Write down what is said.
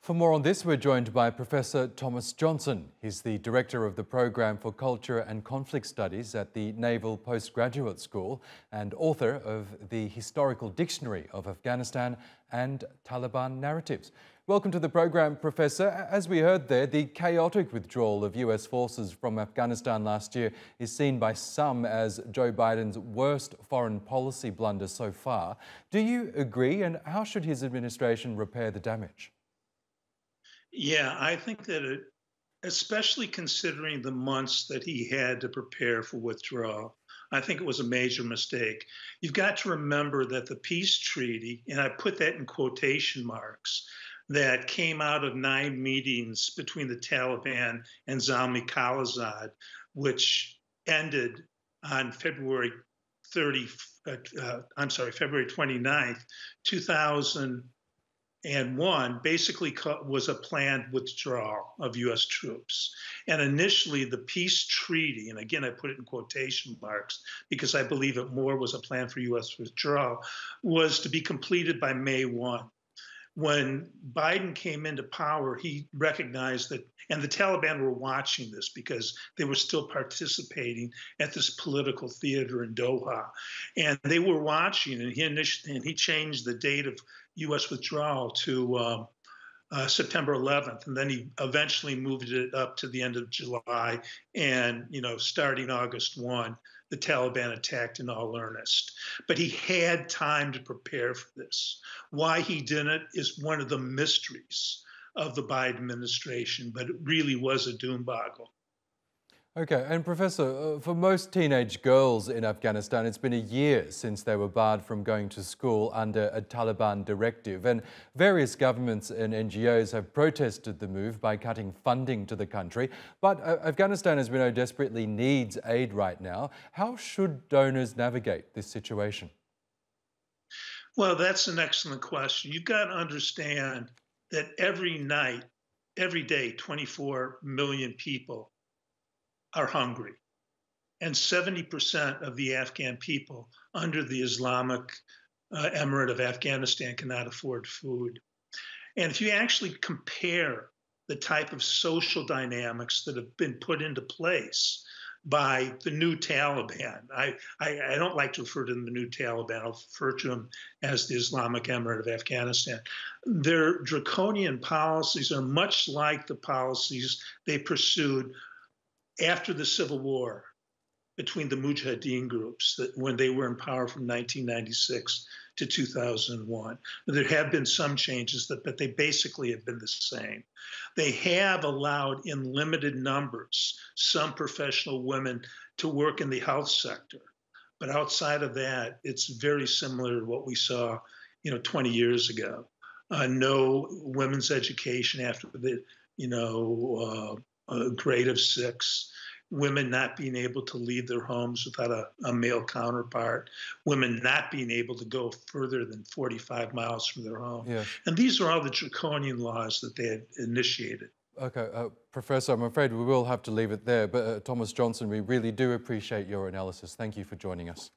For more on this, we're joined by Professor Thomas Johnson. He's the Director of the Program for Culture and Conflict Studies at the Naval Postgraduate School and author of the Historical Dictionary of Afghanistan and Taliban Narratives. Welcome to the program, Professor. As we heard there, the chaotic withdrawal of US forces from Afghanistan last year is seen by some as Joe Biden's worst foreign policy blunder so far. Do you agree, and how should his administration repair the damage? Yeah, I think that especially considering the months that he had to prepare for withdrawal, I think it was a major mistake. You've got to remember that the peace treaty, and I put that in quotation marks, that came out of 9 meetings between the Taliban and Zalmi Khalilzad, which ended on February 29th, 2001, basically was a planned withdrawal of U.S. troops. And initially, the peace treaty, and again, I put it in quotation marks because I believe it more was a plan for U.S. withdrawal, was to be completed by May 1. When Biden came into power, he recognized that, and the Taliban were watching this because they were still participating at this political theater in Doha. And they were watching, and he changed the date of U.S. withdrawal to September 11th, and then he eventually moved it up to the end of July. And starting August 1, the Taliban attacked in all earnest. But he had time to prepare for this. Why he didn't is one of the mysteries of the Biden administration, but it really was a doomboggle. Okay, and Professor, for most teenage girls in Afghanistan, it's been a year since they were barred from going to school under a Taliban directive, and various governments and NGOs have protested the move by cutting funding to the country. But Afghanistan, as we know, desperately needs aid right now. How should donors navigate this situation? Well, that's an excellent question. You've got to understand that every night, every day, 24 million people are hungry. And 70% of the Afghan people under the Islamic Emirate of Afghanistan cannot afford food. And if you actually compare the type of social dynamics that have been put into place by the new Taliban, I don't like to refer to them as the new Taliban, I'll refer to them as the Islamic Emirate of Afghanistan. Their draconian policies are much like the policies they pursued after the Civil War between the Mujahideen groups when they were in power from 1996 to 2001. There have been some changes, but they basically have been the same. They have allowed in limited numbers some professional women to work in the health sector. But outside of that, it's very similar to what we saw 20 years ago. No women's education after the grade of 6, women not being able to leave their homes without a male counterpart, women not being able to go further than 45 miles from their home. Yeah. And these are all the draconian laws that they had initiated. Okay, Professor, I'm afraid we will have to leave it there, but Thomas Johnson, we really do appreciate your analysis. Thank you for joining us.